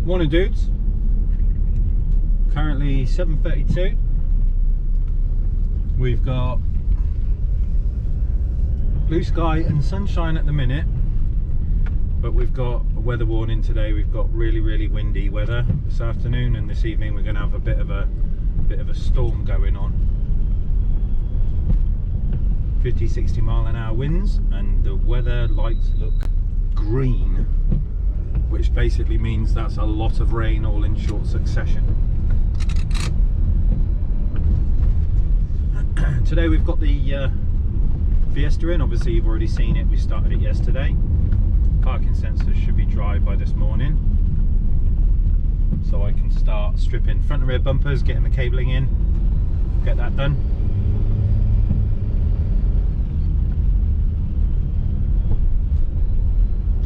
Morning dudes, currently 7:32. We've got blue sky and sunshine at the minute, but we've got a weather warning today. We've got really windy weather this afternoon, and this evening we're going to have a bit of a storm going on. 50-60 mile an hour winds, and the weather lights look green, which basically means that's a lot of rain all in short succession. Today we've got the Fiesta in. Obviously you've already seen it, we started it yesterday. Parking sensors should be dry by this morning, so I can start stripping front and rear bumpers, getting the cabling in, get that done.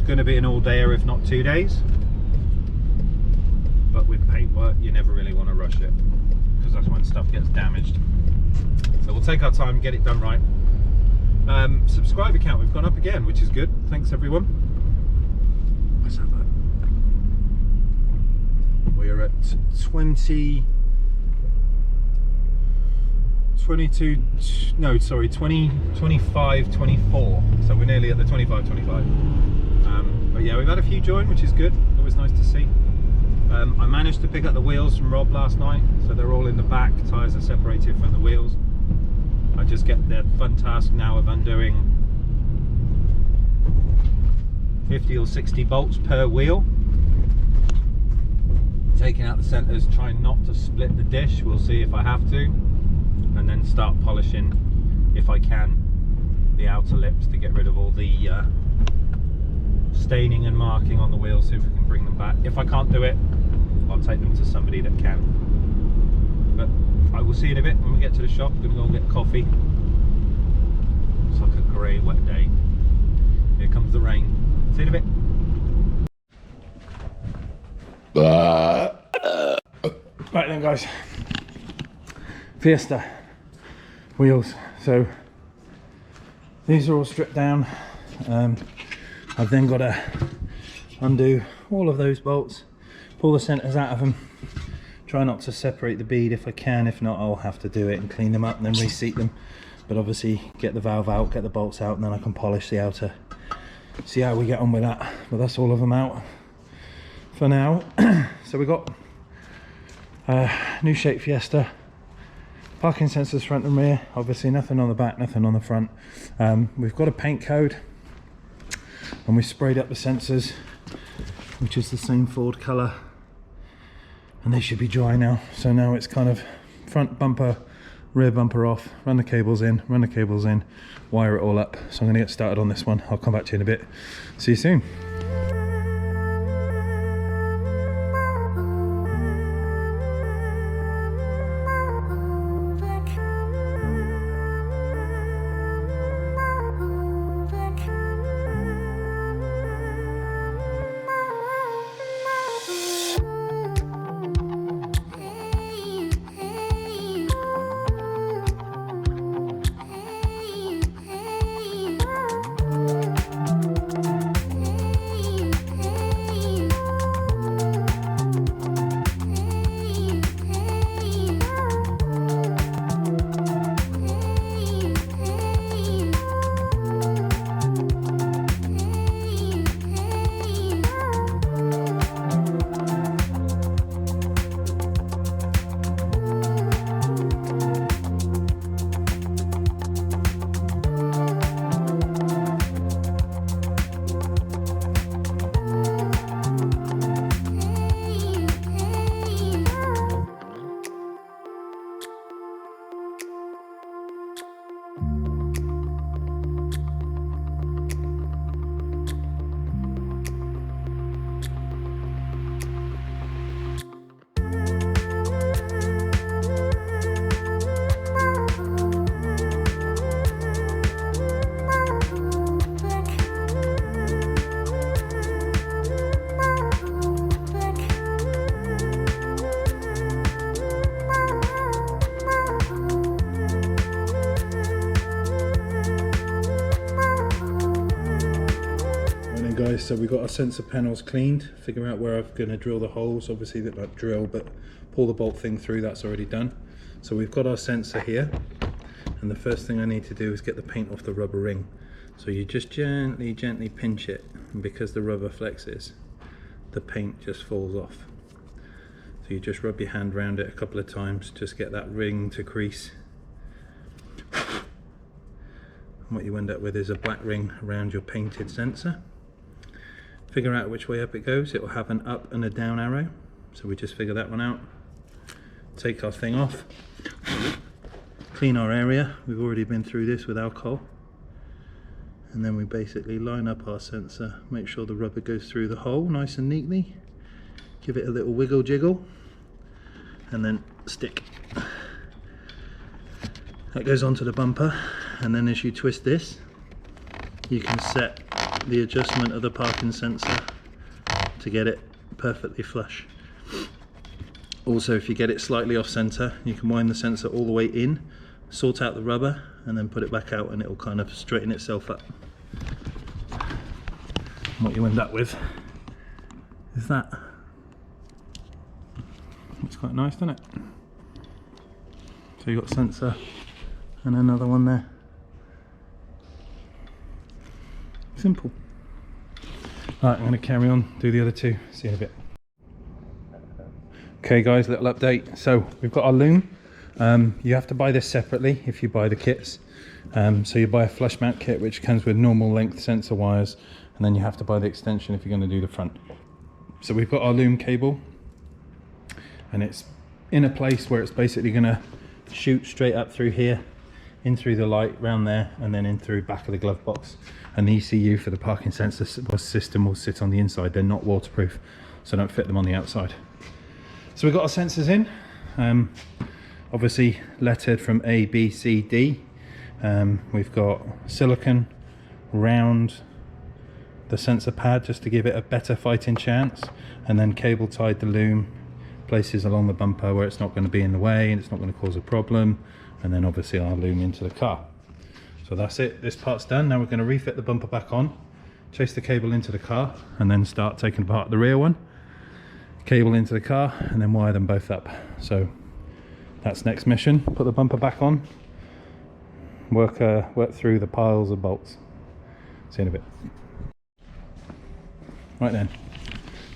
Going to be an all-dayer, if not 2 days, but with paintwork you never really want to rush it, because that's when stuff gets damaged. So we'll take our time, get it done right. Subscriber count, we've gone up again, which is good. Thanks everyone. What's that about? We're at 20 25 24, so we're nearly at the 25. But yeah, we've had a few join, which is good. Always nice to see. I managed to pick up the wheels from Rob last night, so they're all in the back. Tyres are separated from the wheels. I just get the fun task now of undoing 50 or 60 bolts per wheel, taking out the centres, trying not to split the dish. We'll see if I have to, and then start polishing, if I can, the outer lips to get rid of all the staining and marking on the wheels, see if we can bring them back. If I can't do it, I'll take them to somebody that can. But I will see in a bit when we get to the shop. I'm going to go and get coffee. It's like a grey wet day. Here comes the rain. See you in a bit. Right then guys, Fiesta wheels. So these are all stripped down. I've then got to undo all of those bolts, pull the centres out of them, try not to separate the bead if I can. If not, I'll have to do it and clean them up and then reseat them. But obviously get the valve out, get the bolts out, and then I can polish the outer. See how we get on with that. But that's all of them out for now. So we got new shape Fiesta, parking sensors front and rear, obviously nothing on the back, nothing on the front. We've got a paint code, and we sprayed up the sensors, which is the same Ford colour, and they should be dry now. So now it's kind of front bumper, rear bumper off, run the cables in, wire it all up. So I'm going to get started on this one. I'll come back to you in a bit. See you soon. So we've got our sensor panels cleaned, figure out where I'm going to drill the holes, obviously that not drill, but pull the bolt thing through, that's already done. So we've got our sensor here, and the first thing I need to do is get the paint off the rubber ring. So you just gently pinch it, and because the rubber flexes, the paint just falls off. So you just rub your hand around it a couple of times, just get that ring to crease. And what you end up with is a black ring around your painted sensor. Figure out which way up it goes. It will have an up and a down arrow. So we just figure that one out. Take our thing off. Clean our area. We've already been through this with alcohol. And then we basically line up our sensor. Make sure the rubber goes through the hole nice and neatly. Give it a little wiggle jiggle. And then stick. That goes onto the bumper. And then as you twist this, you can set the adjustment of the parking sensor to get it perfectly flush. Also, if you get it slightly off center, you can wind the sensor all the way in, sort out the rubber, and then put it back out, and it will kind of straighten itself up. And what you end up with is that. Looks quite nice, doesn't it? So you've got sensor and another one there. Simple. Right, I'm going to carry on, do the other two, see you in a bit. Okay guys, little update. So we've got our loom. You have to buy this separately if you buy the kits. So you buy a flush mount kit which comes with normal length sensor wires, and then you have to buy the extension if you're going to do the front. So we've got our loom cable, and it's in a place where it's basically going to shoot straight up through here, in through the light round there, and then in through back of the glove box. And the ECU for the parking sensor system will sit on the inside. They're not waterproof, so don't fit them on the outside. So we've got our sensors in, obviously lettered from A, B, C, D. We've got silicone round the sensor pad just to give it a better fighting chance, and then cable tied the loom places along the bumper where it's not going to be in the way and it's not going to cause a problem, and then obviously our loom into the car. So that's it, this part's done. Now we're going to refit the bumper back on, chase the cable into the car, and then start taking apart the rear one, cable into the car, and then wire them both up. So that's next mission. Put the bumper back on, work through the piles of bolts. See you in a bit. Right then,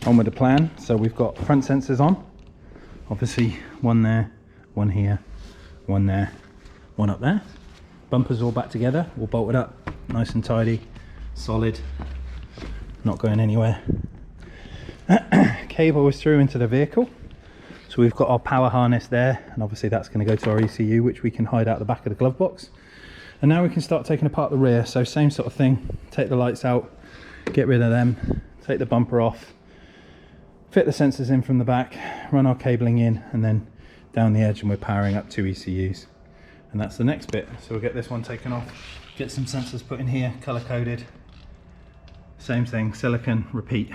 on with the plan. So we've got front sensors on, obviously one there, one here, one there, one up there. Bumpers all back together, all bolted up, nice and tidy, solid, not going anywhere. Cable is through into the vehicle. So we've got our power harness there, and obviously that's going to go to our ECU, which we can hide out the back of the glove box. And now we can start taking apart the rear. So same sort of thing, take the lights out, get rid of them, take the bumper off, fit the sensors in from the back, run our cabling in, and then down the edge, and we're powering up 2 ECUs. And that's the next bit. So we'll get this one taken off, get some sensors put in here, color coded. Same thing, silicone, repeat.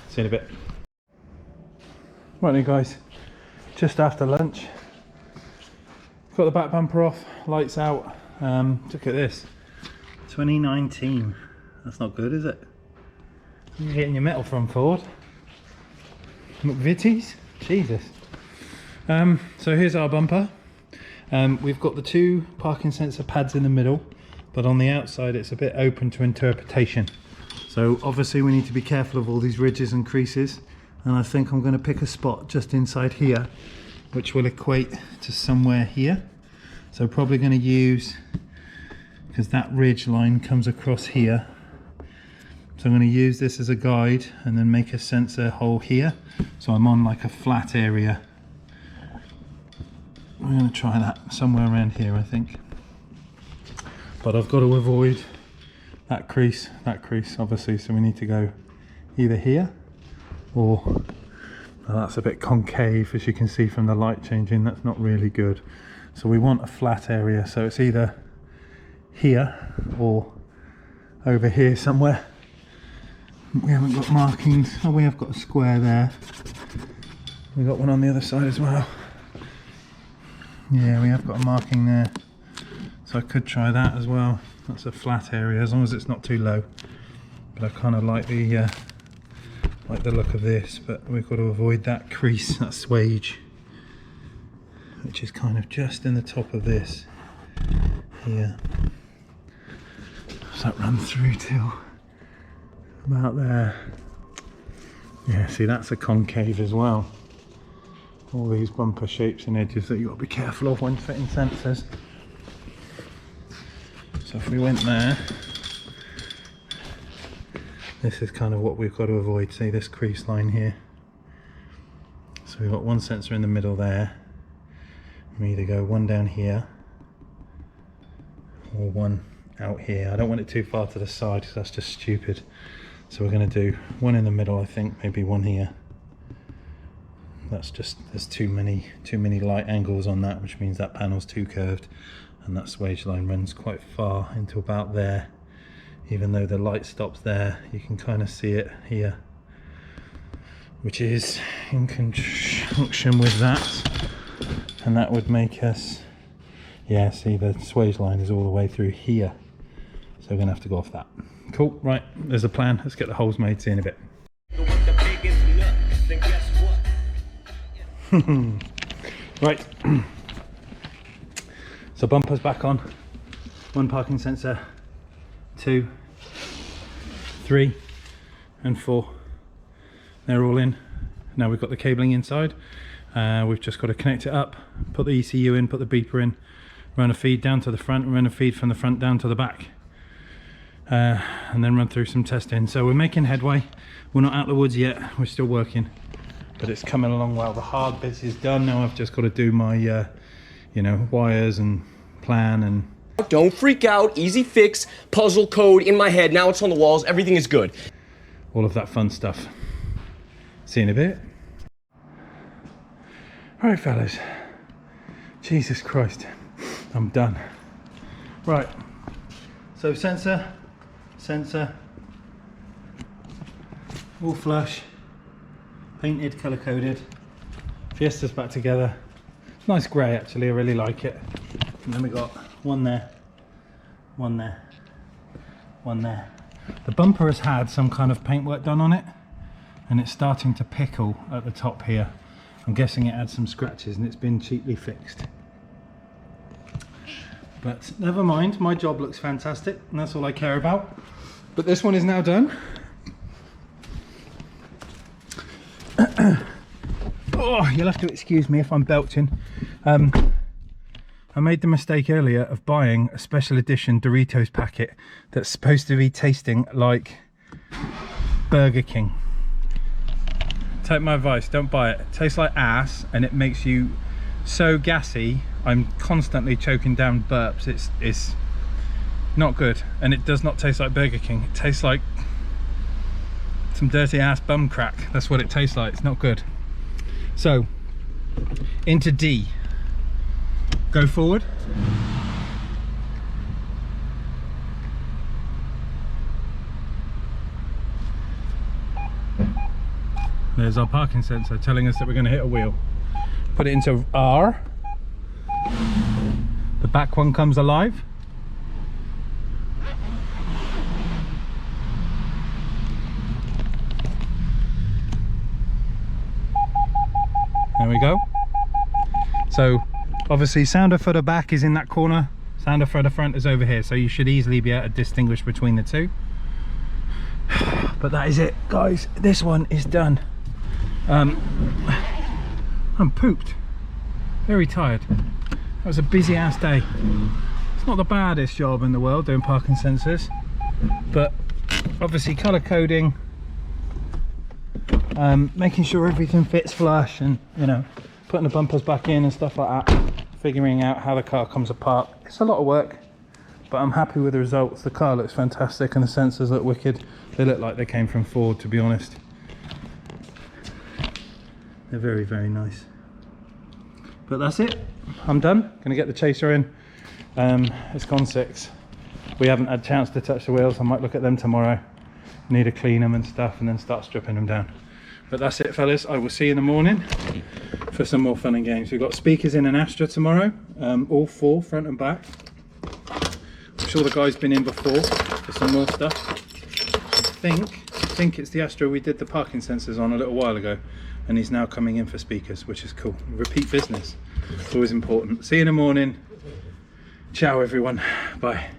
See you in a bit. Right then guys, just after lunch. Got the back bumper off, lights out. Look at this, 2019. That's not good, is it? You're getting your metal from Ford. McVitie's? Jesus. So here's our bumper. We've got the 2 parking sensor pads in the middle, but on the outside it's a bit open to interpretation. So obviously we need to be careful of all these ridges and creases, and I think I'm going to pick a spot just inside here which will equate to somewhere here. So probably going to use, because that ridge line comes across here, so I'm going to use this as a guide and then make a sensor hole here, so I'm on like a flat area. I'm going to try that somewhere around here, I think, but I've got to avoid that crease obviously, so we need to go either here or, well, that's a bit concave as you can see from the light changing. That's not really good, so we want a flat area, so it's either here or over here somewhere. We haven't got markings. Oh, we have got a square there. We got one on the other side as well. Yeah, we have got a marking there, so I could try that as well. That's a flat area as long as it's not too low. but I kind of like the look of this. But we've got to avoid that crease, that swage, which is kind of just in the top of this here. Does that run through till about there? Yeah, see, that's a concave as well. All these bumper shapes and edges that you've got to be careful of when fitting sensors. So if we went there, this is kind of what we've got to avoid. See this crease line here? So we've got one sensor in the middle there. We either go one down here or one out here. I don't want it too far to the side because that's just stupid. So we're going to do one in the middle, I think, maybe one here. That's just, there's too many light angles on that, which means that panel's too curved, and that swage line runs quite far into about there. Even though the light stops there, you can kind of see it here, which is in conjunction with that, and that would make us, yeah, see the swage line is all the way through here, so we're gonna have to go off that. Cool, right, there's a plan. Let's get the holes made, see you in a bit. Right, so bumper's back on, one parking sensor, 2, 3 and 4, they're all in. Now we've got the cabling inside, we've just got to connect it up, put the ECU in, put the beeper in, run a feed down to the front, and run a feed from the front down to the back, and then run through some testing. So we're making headway. We're not out of the woods yet, we're still working, but it's coming along well. The hard bits is done. Now I've just got to do my you know, wires and plan and... Don't freak out, easy fix, puzzle code in my head, now it's on the walls, everything is good. All of that fun stuff. See you in a bit. Alright fellas, Jesus Christ, I'm done. Right, so sensor, all flush, painted, colour coded, Fiesta's back together. It's nice grey actually, I really like it. And then we got one there, one there, one there. The bumper has had some kind of paintwork done on it, and it's starting to pickle at the top here. I'm guessing it had some scratches and it's been cheaply fixed. But never mind, my job looks fantastic and that's all I care about. But this one is now done. Oh, you'll have to excuse me if I'm belching. I made the mistake earlier of buying a special edition Doritos packet that's supposed to be tasting like Burger King. Take my advice, don't buy it. It tastes like ass and it makes you so gassy. I'm constantly choking down burps. It's not good, and it does not taste like Burger King. It tastes like some dirty ass bum crack. That's what it tastes like. It's not good. So into D. Go forward. There's our parking sensor telling us that we're going to hit a wheel. Put it into R. The back one comes alive. There we go. So obviously sounder for the back is in that corner, sounder for the front is over here, so you should easily be able to distinguish between the two. But that is it, guys. This one is done. I'm pooped, very tired. That was a busy ass day. It's not the baddest job in the world doing parking sensors, but obviously colour coding, making sure everything fits flush, and you know, putting the bumpers back in and stuff like that, figuring out how the car comes apart. It's a lot of work, but I'm happy with the results. The car looks fantastic and the sensors look wicked. They look like they came from Ford, to be honest. They're very, very nice. But that's it, I'm done. Gonna get the chaser in. It's gone 6. We haven't had a chance to touch the wheels. I might look at them tomorrow. Need to clean them and stuff and then start stripping them down. But that's it fellas, I will see you in the morning for some more fun and games. We've got speakers in an Astra tomorrow, all 4, front and back. I'm sure the guy's been in before for some more stuff. think it's the Astro we did the parking sensors on a little while ago, and he's now coming in for speakers, which is cool. Repeat business, always important. See you in the morning. Ciao everyone, bye.